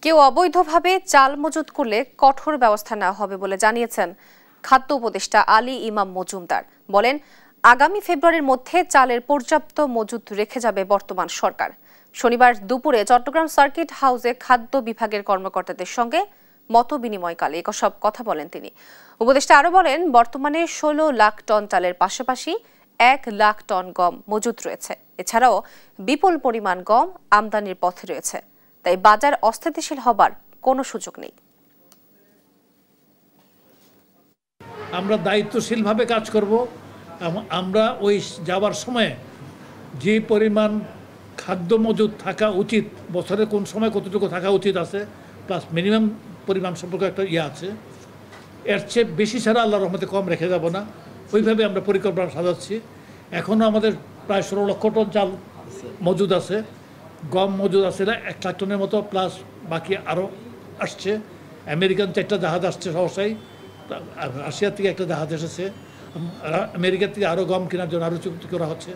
কেউ অবৈধভাবে চাল মজুত করলে কঠোর ব্যবস্থা নেওয়া হবে বলে জানিয়েছেন খাদ্য উপদেষ্টা আলী ইমাম মজুমদার। বলেন, আগামী ফেব্রুয়ারির মধ্যে চালের পর্যাপ্ত মজুত রেখে যাবে বর্তমান সরকার। শনিবার দুপুরে চট্টগ্রাম সার্কিট হাউসে খাদ্য বিভাগের কর্মকর্তাদের সঙ্গে মত বিনিময়কালে এসব কথা বলেন তিনি। উপদেষ্টা আরও বলেন, বর্তমানে 16 লাখ টন চালের পাশাপাশি 1 লাখ টন গম মজুত রয়েছে। এছাড়াও বিপুল পরিমাণ গম আমদানির পথে রয়েছে, তাই বাজার অস্থিতিশীল হবার কোনো সুযোগ নেই। আমরা দায়িত্বশীলভাবে কাজ করব। আমরা ওই যাওয়ার সময় যে পরিমাণ খাদ্য মজুদ থাকা উচিত, বছরে কোন সময় কতটুকু থাকা উচিত আছে, প্লাস মিনিমাম পরিমাণ সম্পর্কে একটা আছে, এর চেয়ে বেশি ছাড়া আল্লাহর রহমতে কম রেখে যাব না। ওইভাবে আমরা পরিকল্পনা সাজাচ্ছি। এখনও আমাদের প্রায় 16 লক্ষ টন চাল মজুদ আছে, গম মজুদ আছে 1 লাখ টনের মতো, প্লাস বাকি আরও আসছে। আমেরিকান 4টা জাহাজ আসছে সহসাই, রাশিয়া থেকে একটা জাহাজ এসেছে, আমেরিকা থেকে আরও গম কেনার জন্য আরও চুক্তি করা হচ্ছে।